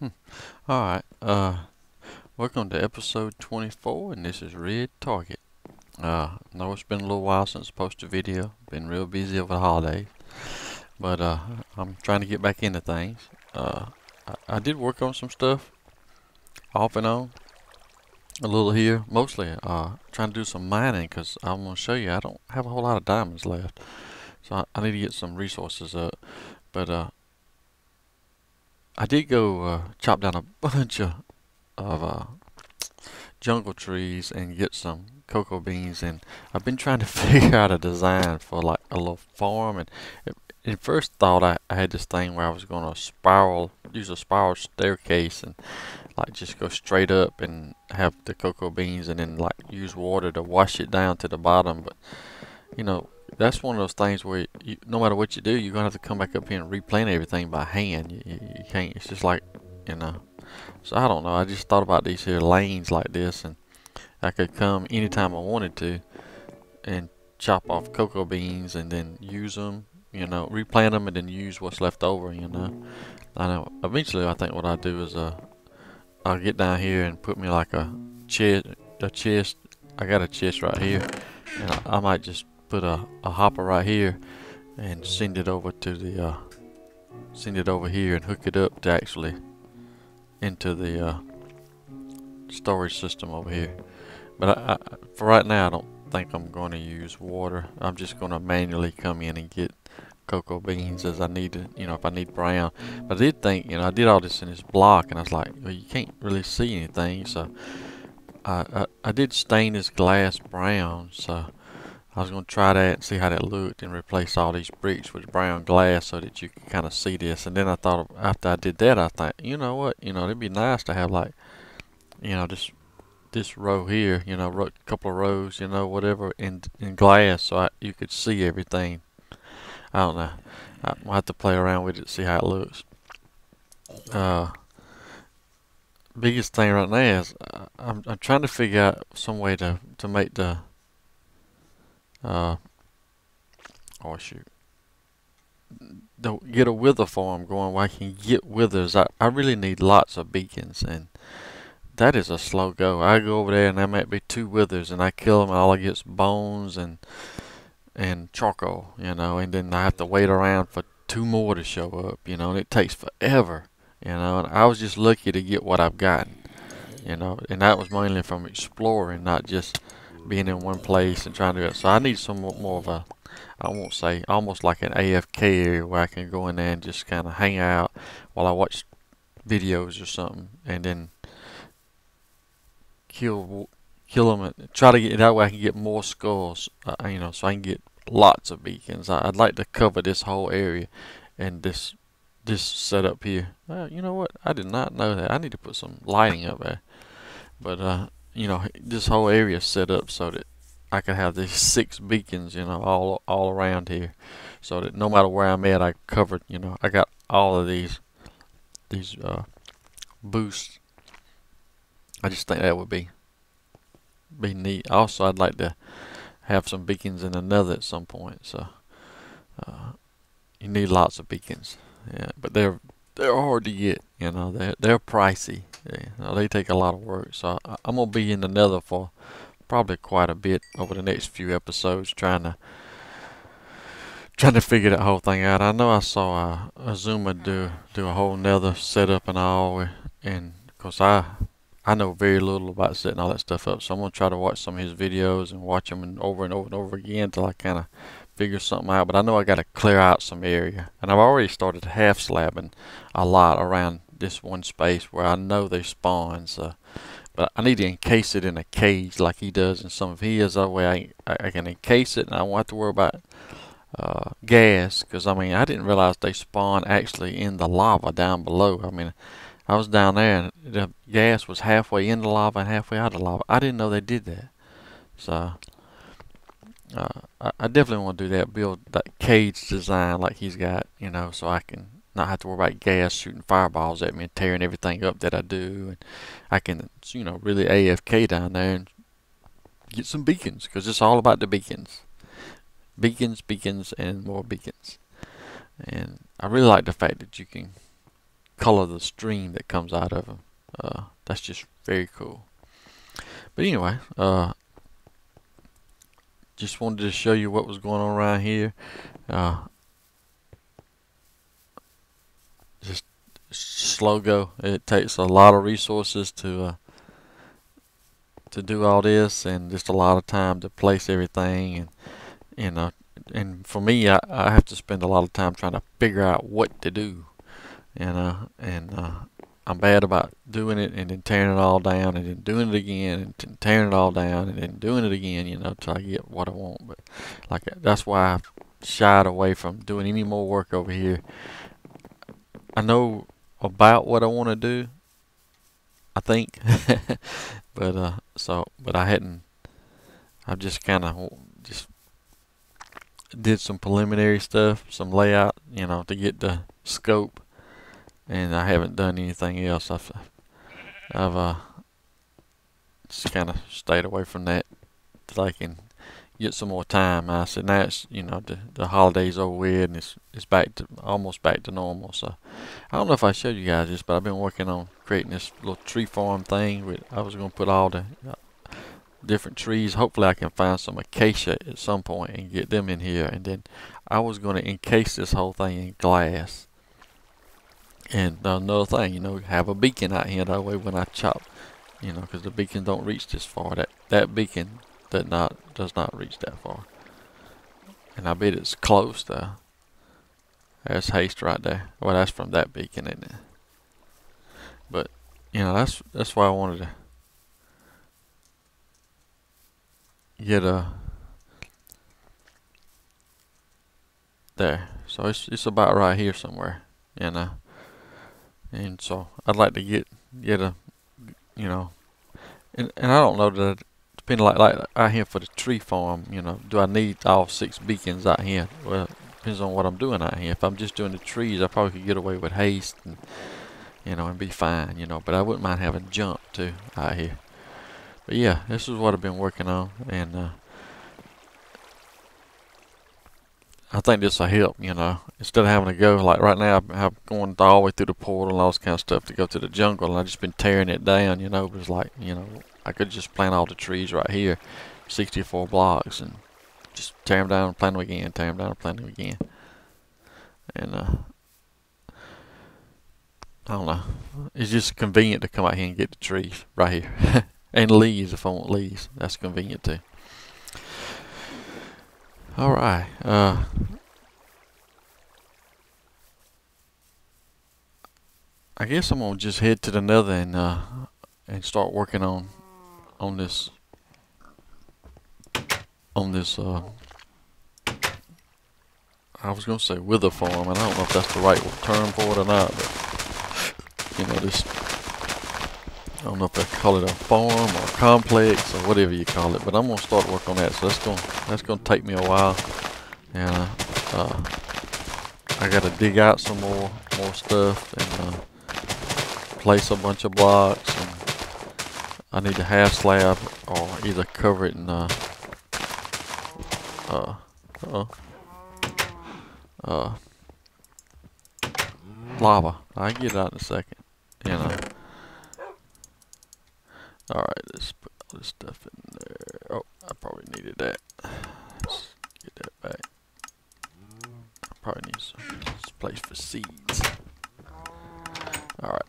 Hmm. Alright, welcome to episode 24, and this is Red Target. Know it's been a little while since I posted a video. Been real busy over the holidays, but I'm trying to get back into things. I did work on some stuff, off and on, a little here, mostly trying to do some mining, because I'm going to show you I don't have a whole lot of diamonds left, so I need to get some resources up. But I did go chop down a bunch of jungle trees and get some cocoa beans, and I've been trying to figure out a design for like a little farm. And at first thought I had this thing where I was going to use a spiral staircase and like just go straight up and have the cocoa beans and then like use water to wash it down to the bottom. But you know, that's one of those things where no matter what you do, you're gonna have to come back up here and replant everything by hand. You can't. It's just like, you know. So I don't know. I just thought about these here lanes like this, and I could come anytime I wanted to and chop off cocoa beans and then use them, replant them and then use what's left over. I know eventually I think what I'll do is I'll get down here and put me like a chest. I got a chest right here, and I might just put a hopper right here and send it over here and hook it up to actually into the storage system over here. But for right now, I don't think I'm going to use water. I'm just going to manually come in and get cocoa beans as I need to, if I need brown. But I did think, I did all this in this block, and I was like, well, you can't really see anything. So I did stain this glass brown. So I was going to try that and see how that looked and replace all these bricks with brown glass so that you can kind of see this. And then I thought, after I did that, I thought, you know what, it'd be nice to have like, this row here, a couple of rows, whatever, in glass, so you could see everything. I don't know. I'll have to play around with it to see how it looks. Uh, Biggest thing right now is I'm trying to figure out some way to make the uh, oh shoot, get a wither farm going where I can get withers. I really need lots of beacons, and that is a slow go. I go over there and there might be two withers, and I kill them, and all I get is bones and charcoal, and then I have to wait around for two more to show up, and it takes forever, and I was just lucky to get what I've gotten, and that was mainly from exploring, not just being in one place and trying to do it. So I need some more of a, I won't say, almost like an AFK area where I can go in there and just kind of hang out while I watch videos or something, and then kill kill them and try to get that way I can get more skulls, so I can get lots of beacons. I'd like to cover this whole area and this setup here. You know what? I did not know that. I need to put some lighting up there. But this whole area set up so that I could have these 6 beacons, all around here, so that no matter where I'm at, I covered. I got all of these boosts. I just think that would be neat. Also, I'd like to have some beacons in another at some point. So uh, you need lots of beacons. Yeah, but they're hard to get. They're pricey. Yeah, they take a lot of work. So I'm gonna be in the nether for probably quite a bit over the next few episodes, trying to figure that whole thing out. I know I saw Azuma do a whole nether setup and all, and of course I know very little about setting all that stuff up, so I'm gonna try to watch some of his videos and watch them over and over and over again till I kind of figure something out. But I know I got to clear out some area, and I've already started half slabbing a lot around this one space where I know they spawn. So, but I need to encase it in a cage like he does in some of his. That way I can encase it and I won't have to worry about gas. Because I mean I didn't realize they spawn actually in the lava down below. I mean I was down there and the gas was halfway in the lava and halfway out of the lava. I didn't know they did that. So I definitely want to do that, build that cage design like he's got, so I can not have to worry about gas shooting fireballs at me and tearing everything up that I do. And I can, really AFK down there and get some beacons, because it's all about the beacons. Beacons, beacons, and more beacons. And I really like the fact that you can color of the stream that comes out of them. That's just very cool. But anyway, just wanted to show you what was going on around here. Just slow go. It takes a lot of resources to do all this, and just a lot of time to place everything, and you know, and for me, I have to spend a lot of time trying to figure out what to do, and I'm bad about doing it and then tearing it all down and then doing it again and tearing it all down and then doing it again, you know, till I get what I want. But like, that's why I've shied away from doing any more work over here. I know about what I want to do, I think, but I hadn't. I've just kind of just did some preliminary stuff, some layout, you know, to get the scope, and I haven't done anything else. I've just kind of stayed away from that till I can get some more time. I said now it's, you know, the holidays over with, and it's back to almost back to normal. So I don't know if I showed you guys this, but I've been working on creating this little tree farm thing. I was going to put all the different trees. Hopefully I can find some acacia at some point and get them in here, and then I was going to encase this whole thing in glass. And another thing, you know, have a beacon out here, that way when I chop, you know, because the beacon don't reach this far. That beacon does not reach that far, and I bet it's close to. There's haste right there. Well, that's from that beacon, isn't it? But you know, that's why I wanted to get there. So it's about right here somewhere, you know. And so I'd like to get a, you know, and I don't know that, depending like out here for the tree farm, you know, do I need all 6 beacons out here? Well, depends on what I'm doing out here. If I'm just doing the trees, I probably could get away with haste, and you know, and be fine, you know. But I wouldn't mind having jump too out here. But yeah, this is what I've been working on, and I think this will help, you know, instead of having to go, like right now, I'm going all the way through the portal and all this kind of stuff to go to the jungle, and I've just been tearing it down, you know. But it's like, you know, I could just plant all the trees right here, 64 blocks, and just tear them down and plant them again, tear them down and plant them again. And I don't know, it's just convenient to come out here and get the trees right here. And leaves, if I want leaves, that's convenient too. Alright, I guess I'm gonna just head to the nether and start working on this I was gonna say wither farm, and I don't know if that's the right term for it or not, but you know, this, I don't know if they call it a farm or a complex or whatever you call it, but I'm gonna start work on that. So that's gonna take me a while, and I gotta dig out some more stuff and place a bunch of blocks, and I need a half slab or either cover it in lava. I can get it out in a second, you know. Alright, let's put all this stuff in there. Oh, I probably needed that. Let's get that back. I probably need some place for seeds. Alright.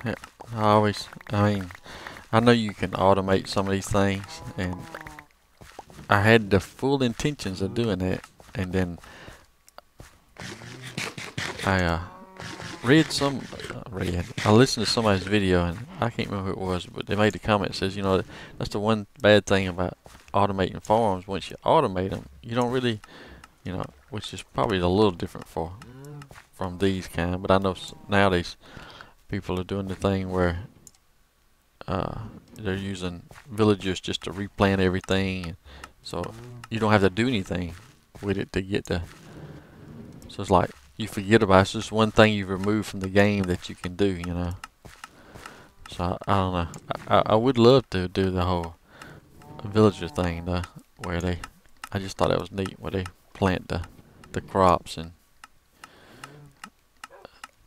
Yeah, I know you can automate some of these things, and I had the full intentions of doing that, and then I I listened to somebody's video, and I can't remember who it was, but they made a comment that says, you know, that's the one bad thing about automating farms. Once you automate them, you don't really, you know, which is probably a little different from these kind. But I know nowadays people are doing the thing where they're using villagers just to replant everything, so you don't have to do anything with it to get the. So it's like you forget about it. It's just one thing you've removed from the game that you can do, you know. So I don't know. I would love to do the whole villager thing though, where I just thought that was neat, where they plant the crops, and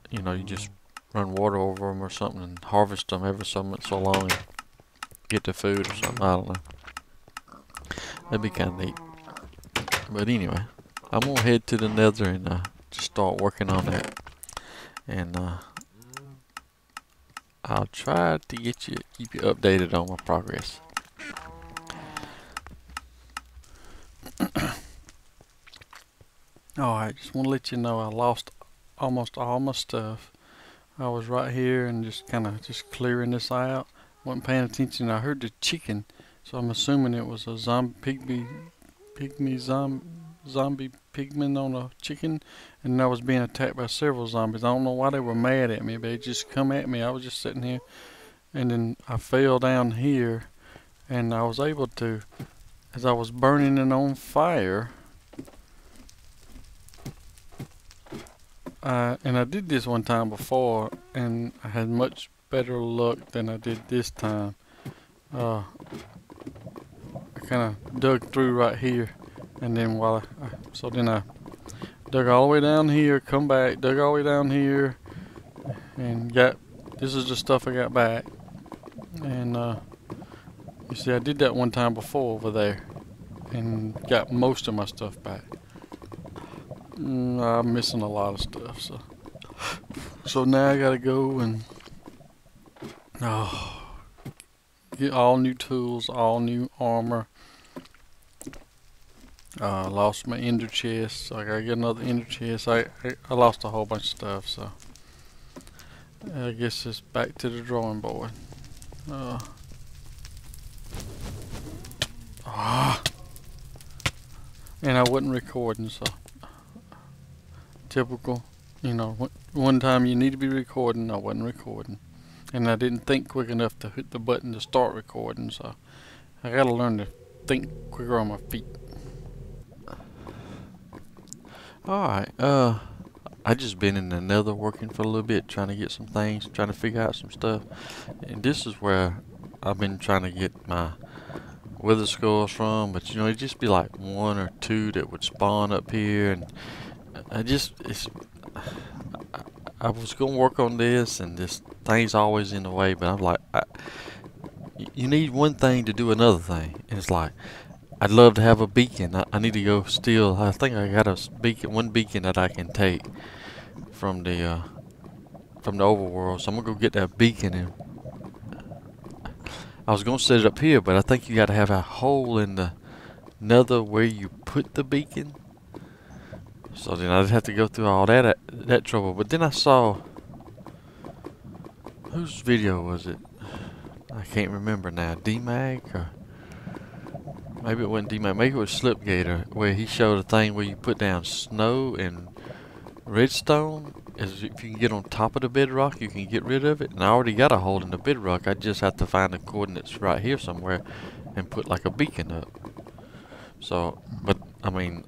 you know, you just run water over them or something and harvest them every so long and get the food or something. I don't know. That'd be kind of neat. But anyway, I'm gonna head to the nether and just start working on that. And I'll try to keep you updated on my progress. Alright, just want to let you know I lost almost all my stuff. I was right here and just kind of just clearing this out. Wasn't paying attention. I heard the chicken, so I'm assuming it was a zombie pigman on a chicken, and I was being attacked by several zombies. I don't know why they were mad at me, but they just come at me. I was just sitting here, and then I fell down here, and I was able to, as I was burning it on fire, and I did this one time before, and I had much better luck than I did this time. I kind of dug through right here, and then then I dug all the way down here, come back, dug all the way down here, and this is the stuff I got back. And you see, I did that one time before over there, and got most of my stuff back. I'm missing a lot of stuff, so now I gotta go and get all new tools, all new armor. Lost my ender chest, so I gotta get another ender chest. I lost a whole bunch of stuff, so I guess it's back to the drawing board. And I wasn't recording, so typical, you know, one time you need to be recording, I wasn't recording. And I didn't think quick enough to hit the button to start recording, so I gotta learn to think quicker on my feet. Alright, I just been in the nether working for a little bit, trying to get some things, trying to figure out some stuff. And this is where I've been trying to get my wither skulls from, but you know, it'd just be like one or two that would spawn up here, and I was gonna work on this, and this thing's always in the way. But I'm like, you need one thing to do another thing, and it's like, I'd love to have a beacon. I need to go steal. I think I got one beacon that I can take from the overworld. So I'm gonna go get that beacon, and I was gonna set it up here, but I think you got to have a hole in the nether where you put the beacon. So then I'd have to go through all that trouble. But then I saw, whose video was it? I can't remember now. D-Mag, or maybe it wasn't D-Mag. Maybe it was Slipgator, where he showed a thing where you put down snow and redstone. As if you can get on top of the bedrock, you can get rid of it. And I already got a hole in the bedrock. I just have to find the coordinates right here somewhere and put like a beacon up. So, but I mean,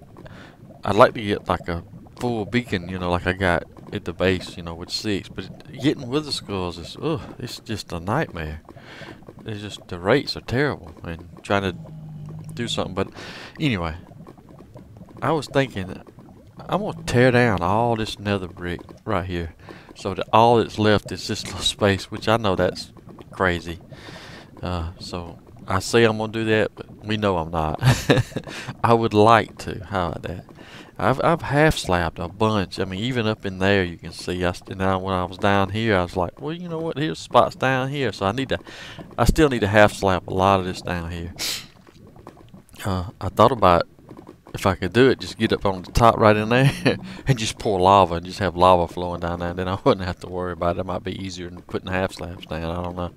I'd like to get like a full beacon, you know, like I got at the base, you know, with 6. But getting wither skulls is, it's just a nightmare. It's just, the rates are terrible, and trying to do something. But anyway, I was thinking, I'm gonna tear down all this nether brick right here, so that all that's left is this little space, which I know that's crazy. So I say I'm gonna do that, but we know I'm not. I would like to. How about that? I've half slabbed a bunch. I mean, even up in there you can see. Now when I was down here, I was like, well, you know what? Here's spots down here, so I still need to half slap a lot of this down here. I thought about, if I could do it, just get up on the top right in there and just pour lava and just have lava flowing down there, and then I wouldn't have to worry about it. It might be easier than putting half slabs down. I don't know.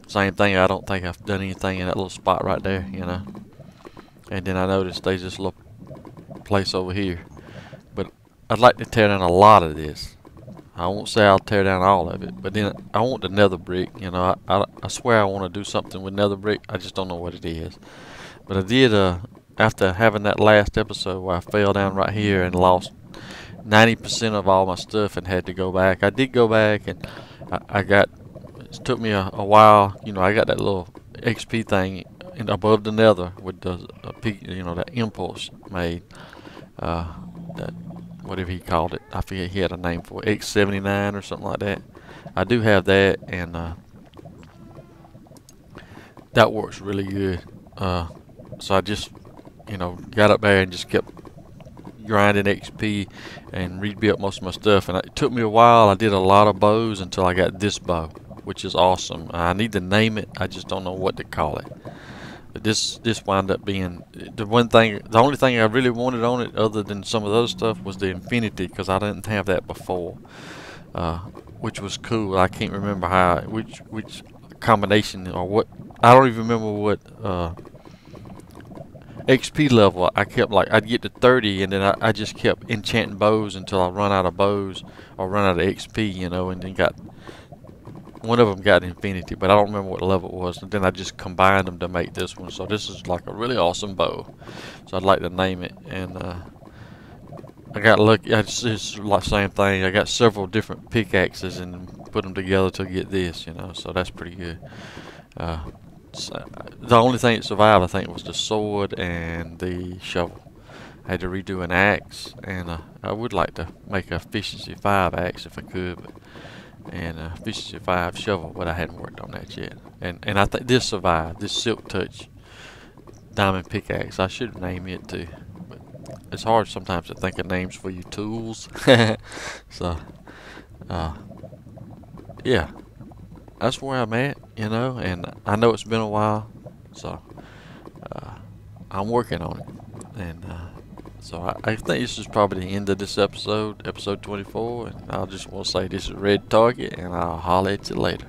Same thing. I don't think I've done anything in that little spot right there, you know. And then I noticed there's this little place over here, but I'd like to tear down a lot of this. I won't say I'll tear down all of it, but then I want the nether brick, you know. I swear I want to do something with nether brick. I just don't know what it is. But I did, after having that last episode where I fell down right here and lost 90% of all my stuff and had to go back. I did go back, and it took me a while, you know. I got that little XP thing above the nether with the, you know, that impulse made. That whatever he called it. I forget, he had a name for it, X79 or something like that. I do have that, and that works really good. So I just, got up there and just kept grinding XP and rebuilt most of my stuff. And it took me a while. I did a lot of bows until I got this bow, which is awesome. I need to name it. I just don't know what to call it. But this wound up being the only thing I really wanted on it, other than some of the other stuff, was the infinity, because I didn't have that before, which was cool. I can't remember which combination or what. I don't even remember what XP level I kept. Like, I'd get to 30, and then I just kept enchanting bows until I run out of bows or run out of XP, and then got one of them got infinity, but I don't remember what level it was. And then I just combined them to make this one. So this is like a really awesome bow. So I'd like to name it. And I got lucky. It's like the same thing. I got several different pickaxes and put them together to get this. So that's pretty good. So the only thing that survived, I think, was the sword and the shovel. I had to redo an axe, and I would like to make a efficiency 5 axe if I could, and efficiency 5 shovel, but I hadn't worked on that yet. And I think this survived. This Silk Touch diamond pickaxe. I should name it too, but it's hard sometimes to think of names for your tools. So yeah, that's where I'm at, and I know it's been a while, so I'm working on it. And so I think this is probably the end of this episode 24, and I just want to say this is Red Target, and I'll holler at you later.